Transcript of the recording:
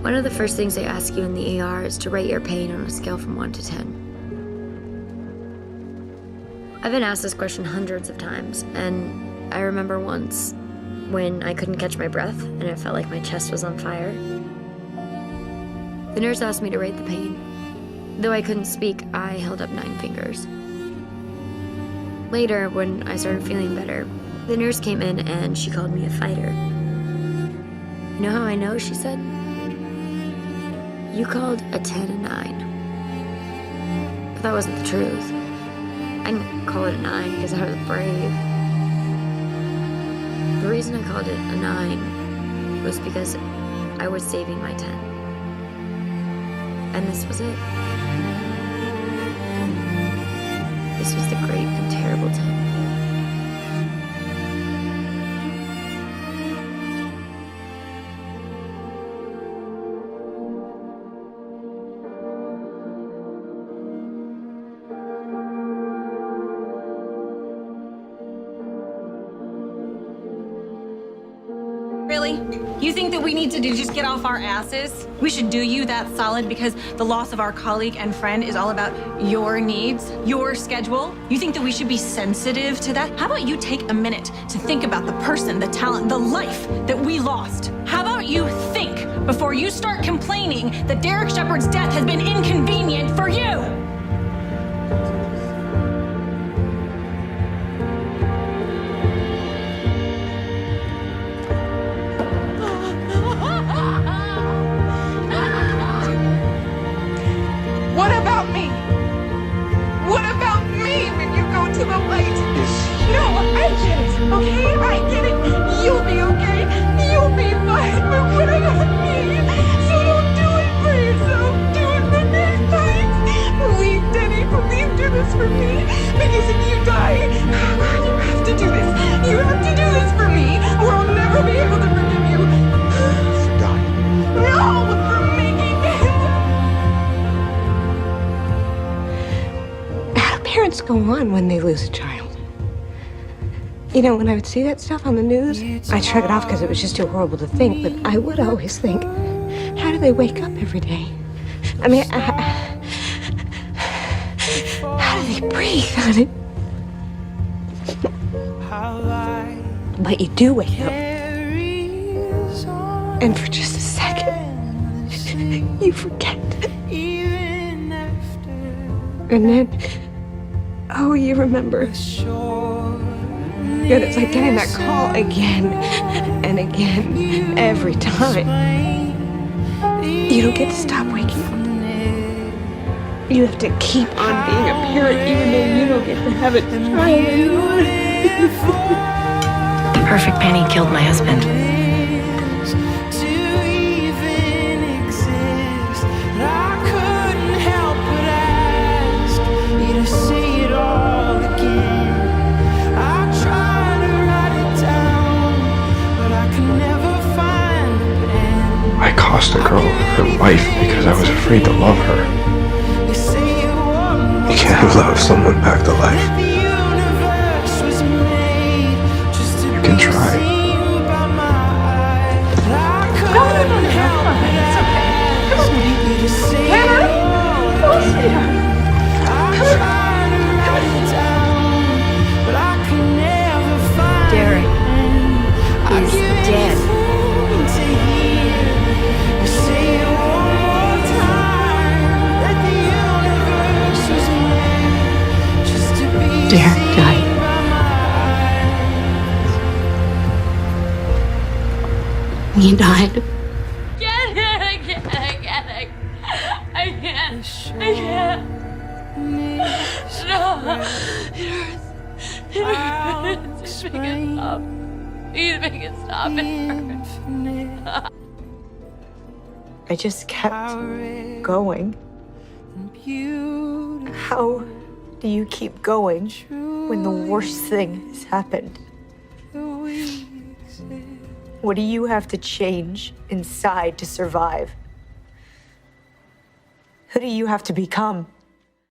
One of the first things they ask you in the ER is to rate your pain on a scale from 1 to 10. I've been asked this question hundreds of times, and I remember once when I couldn't catch my breath and it felt like my chest was on fire. The nurse asked me to rate the pain. Though I couldn't speak, I held up 9 fingers. Later, when I started feeling better, the nurse came in and she called me a fighter. You know how I know, she said? You called a 10 a 9. But that wasn't the truth. I didn't call it a 9 because I was brave. The reason I called it a 9 was because I was saving my 10. And this was it. This was the great and terrible 10. Really? You think that we need to just get off our asses? We should do you that solid because the loss of our colleague and friend is all about your needs, your schedule? You think that we should be sensitive to that? How about you take a minute to think about the person, the talent, the life that we lost? How about you think before you start complaining that Derek Shepard's death has been inconvenient for you? What about me? What about me when you go to the light? No, I get it, okay? I get it. You'll be okay. You'll be fine. But what about me? So don't do it for yourself. Do it for me, please. Please, Denny, please do this for me. Because if you die, you have to do this. You have to do this for me, or I'll never be able to forgive you. Die. No, for making it. How do parents go on when they lose a child? You know, when I would see that stuff on the news, I'd shrug it off because it was just too horrible to think, but I would always think, how do they wake up every day? I mean, how do they breathe on it? But you do wake up. And for just a second, you forget. And then, oh, you remember. And it's like getting that call again and again, every time. You don't get to stop waking up. You have to keep on being a parent even though you don't get to have a child anymore. The perfect penny killed my husband. I cost a girl her life because I was afraid to love her. You can't love someone back to life. You can try. Derek is dead. Derek died. He died. Get it! I can't. No. It hurts. Just make it stop. Please make it stop. It hurts. I just kept going. How do you keep going when the worst thing has happened? What do you have to change inside to survive? Who do you have to become?